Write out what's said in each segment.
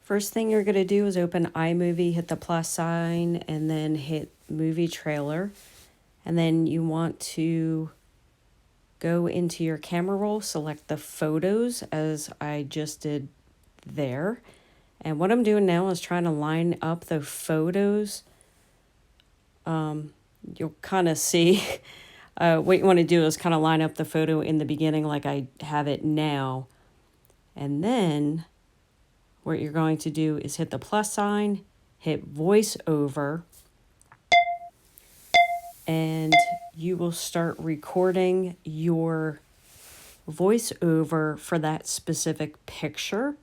First thing you're going to do is open iMovie, hit the plus sign, and then hit movie trailer. And then you want to go into your camera roll, select the photos as I just did there. And what I'm doing now is trying to line up the photos. You'll kind of see what you want to do is kind of line up the photo in the beginning like I have it now. And then what you're going to do is hit the plus sign, hit voiceover, and you will start recording your voiceover for that specific picture.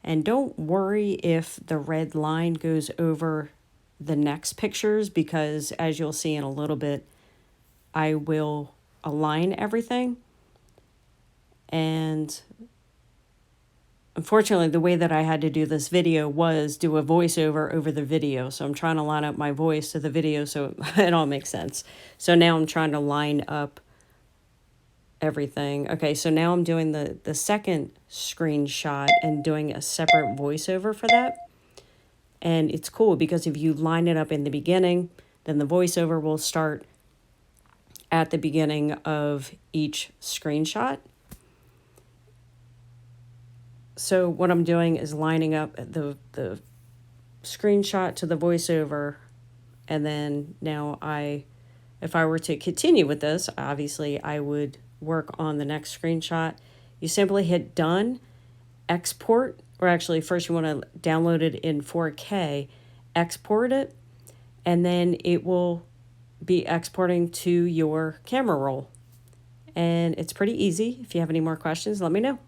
And don't worry if the red line goes over the next pictures, because as you'll see in a little bit, I will align everything. And unfortunately, the way that I had to do this video was do a voiceover over the video. So I'm trying to line up my voice to the video so it all makes sense. So now I'm trying to line up everything. Okay, so now I'm doing the second screenshot and doing a separate voiceover for that. And it's cool because if you line it up in the beginning, then the voiceover will start at the beginning of each screenshot. So what I'm doing is lining up the screenshot to the voiceover, and then now if I were to continue with this, obviously I would work on the next screenshot. You simply hit done, export, or actually first you want to download it in 4K, export it, and then it will be exporting to your camera roll. And it's pretty easy. If you have any more questions, let me know.